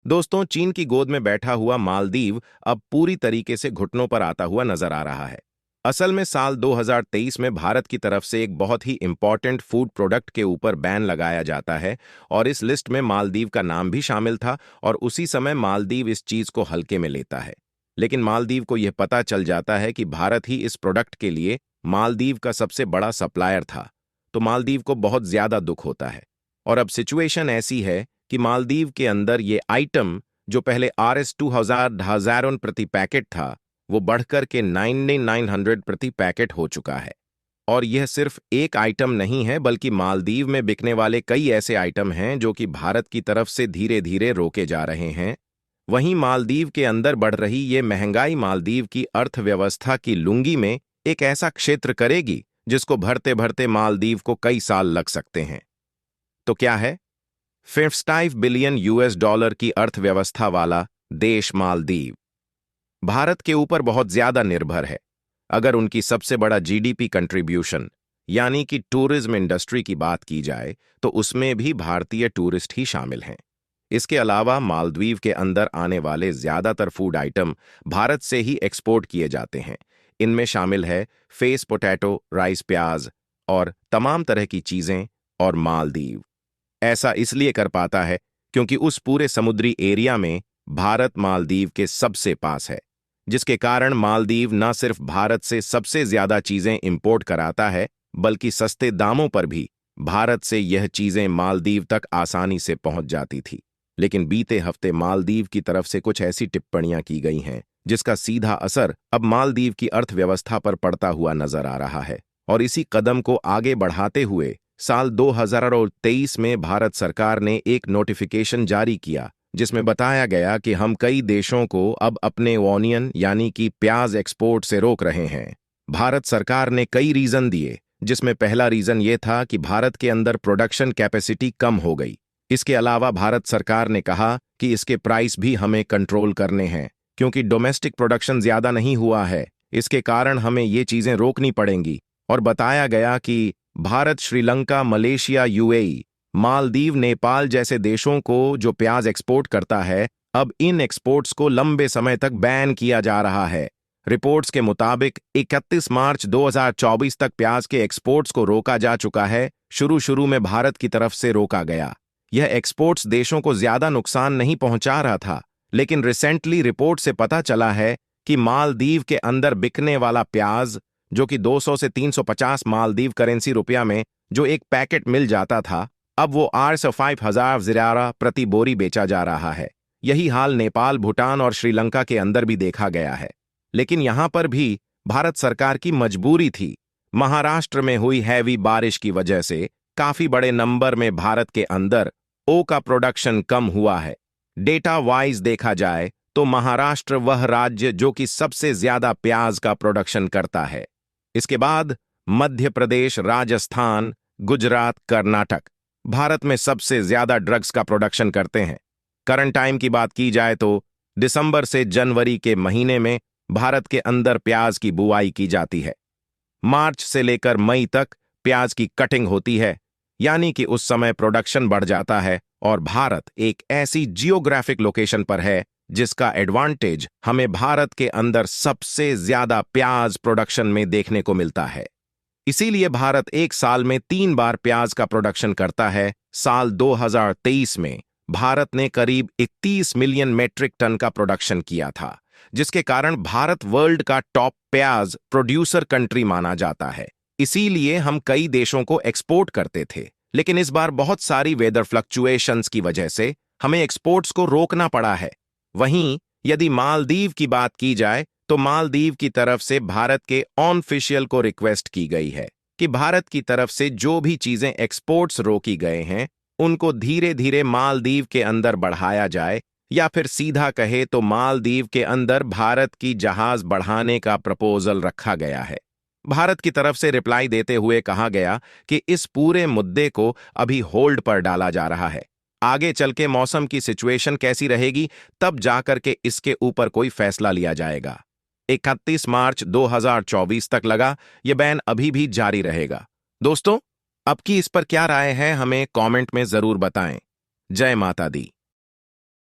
दोस्तों, चीन की गोद में बैठा हुआ मालदीव अब पूरी तरीके से घुटनों पर आता हुआ नजर आ रहा है। असल में साल 2023 में भारत की तरफ से एक बहुत ही इंपॉर्टेंट फूड प्रोडक्ट के ऊपर बैन लगाया जाता है और इस लिस्ट में मालदीव का नाम भी शामिल था और उसी समय मालदीव इस चीज को हल्के में लेता है। लेकिन मालदीव को यह पता चल जाता है कि भारत ही इस प्रोडक्ट के लिए मालदीव का सबसे बड़ा सप्लायर था, तो मालदीव को बहुत ज्यादा दुख होता है। और अब सिचुएशन ऐसी है कि मालदीव के अंदर ये आइटम जो पहले RS-2000 प्रति पैकेट था, वो बढ़कर के 9900 प्रति पैकेट हो चुका है। और यह सिर्फ एक आइटम नहीं है, बल्कि मालदीव में बिकने वाले कई ऐसे आइटम हैं जो कि भारत की तरफ से धीरे धीरे रोके जा रहे हैं। वहीं मालदीव के अंदर बढ़ रही ये महंगाई मालदीव की अर्थव्यवस्था की लुंगी में एक ऐसा क्षेत्र करेगी जिसको भरते भरते मालदीव को कई साल लग सकते हैं। तो क्या है? 55 बिलियन US डॉलर की अर्थव्यवस्था वाला देश मालदीव भारत के ऊपर बहुत ज्यादा निर्भर है। अगर उनकी सबसे बड़ा GDP कंट्रीब्यूशन यानी कि टूरिज्म इंडस्ट्री की बात की जाए तो उसमें भी भारतीय टूरिस्ट ही शामिल हैं। इसके अलावा मालदीव के अंदर आने वाले ज्यादातर फूड आइटम भारत से ही एक्सपोर्ट किए जाते हैं। इनमें शामिल है फेस पोटैटो, राइस, प्याज और तमाम तरह की चीजें। और मालदीव ऐसा इसलिए कर पाता है क्योंकि उस पूरे समुद्री एरिया में भारत मालदीव के सबसे पास है, जिसके कारण मालदीव न सिर्फ भारत से सबसे ज्यादा चीजें इंपोर्ट कराता है, बल्कि सस्ते दामों पर भी भारत से यह चीजें मालदीव तक आसानी से पहुंच जाती थी। लेकिन बीते हफ्ते मालदीव की तरफ से कुछ ऐसी टिप्पणियां की गई हैं जिसका सीधा असर अब मालदीव की अर्थव्यवस्था पर पड़ता हुआ नजर आ रहा है। और इसी कदम को आगे बढ़ाते हुए साल 2023 में भारत सरकार ने एक नोटिफिकेशन जारी किया जिसमें बताया गया कि हम कई देशों को अब अपने ऑनियन यानी कि प्याज एक्सपोर्ट से रोक रहे हैं। भारत सरकार ने कई रीजन दिए, जिसमें पहला रीजन ये था कि भारत के अंदर प्रोडक्शन कैपेसिटी कम हो गई। इसके अलावा भारत सरकार ने कहा कि इसके प्राइस भी हमें कंट्रोल करने हैं क्योंकि डोमेस्टिक प्रोडक्शन ज्यादा नहीं हुआ है। इसके कारण हमें ये चीजें रोकनी पड़ेंगी। और बताया गया कि भारत, श्रीलंका, मलेशिया, UAE, मालदीव, नेपाल जैसे देशों को जो प्याज एक्सपोर्ट करता है, अब इन एक्सपोर्ट्स को लंबे समय तक बैन किया जा रहा है। रिपोर्ट्स के मुताबिक 31 मार्च 2024 तक प्याज के एक्सपोर्ट्स को रोका जा चुका है। शुरू में भारत की तरफ से रोका गया। यह एक्सपोर्ट्स देशों को ज्यादा नुकसान नहीं पहुंचा रहा था, लेकिन रिसेंटली रिपोर्ट से पता चला है कि मालदीव के अंदर बिकने वाला प्याज, जो कि 200 से 350 मालदीव करेंसी रुपया में जो एक पैकेट मिल जाता था, अब वो 805,000 ज़िरारा प्रति बोरी बेचा जा रहा है। यही हाल नेपाल, भूटान और श्रीलंका के अंदर भी देखा गया है। लेकिन यहां पर भी भारत सरकार की मजबूरी थी। महाराष्ट्र में हुई हैवी बारिश की वजह से काफी बड़े नंबर में भारत के अंदर ओ का प्रोडक्शन कम हुआ है। डेटा वाइज देखा जाए तो महाराष्ट्र वह राज्य जो कि सबसे ज्यादा प्याज का प्रोडक्शन करता है। इसके बाद मध्य प्रदेश, राजस्थान, गुजरात, कर्नाटक भारत में सबसे ज्यादा ड्रग्स का प्रोडक्शन करते हैं। करंट टाइम की बात की जाए तो दिसंबर से जनवरी के महीने में भारत के अंदर प्याज की बुआई की जाती है। मार्च से लेकर मई तक प्याज की कटिंग होती है, यानी कि उस समय प्रोडक्शन बढ़ जाता है। और भारत एक ऐसी जियोग्राफिक लोकेशन पर है जिसका एडवांटेज हमें भारत के अंदर सबसे ज्यादा प्याज प्रोडक्शन में देखने को मिलता है। इसीलिए भारत एक साल में 3 बार प्याज का प्रोडक्शन करता है। साल 2023 में भारत ने करीब 31 मिलियन मेट्रिक टन का प्रोडक्शन किया था, जिसके कारण भारत वर्ल्ड का टॉप प्याज प्रोड्यूसर कंट्री माना जाता है। इसीलिए हम कई देशों को एक्सपोर्ट करते थे, लेकिन इस बार बहुत सारी वेदर फ्लक्चुएशंस की वजह से हमें एक्सपोर्ट्स को रोकना पड़ा है। वहीं यदि मालदीव की बात की जाए तो मालदीव की तरफ से भारत के ऑफिशियल को रिक्वेस्ट की गई है कि भारत की तरफ से जो भी चीजें एक्सपोर्ट्स रोकी गए हैं उनको धीरे धीरे मालदीव के अंदर बढ़ाया जाए, या फिर सीधा कहे तो मालदीव के अंदर भारत की जहाज बढ़ाने का प्रपोजल रखा गया है। भारत की तरफ से रिप्लाई देते हुए कहा गया कि इस पूरे मुद्दे को अभी होल्ड पर डाला जा रहा है। आगे चल के मौसम की सिचुएशन कैसी रहेगी तब जाकर के इसके ऊपर कोई फैसला लिया जाएगा। 31 मार्च 2024 तक लगा यह बैन अभी भी जारी रहेगा। दोस्तों, अब की इस पर क्या राय है हमें कमेंट में जरूर बताएं। जय माता दी।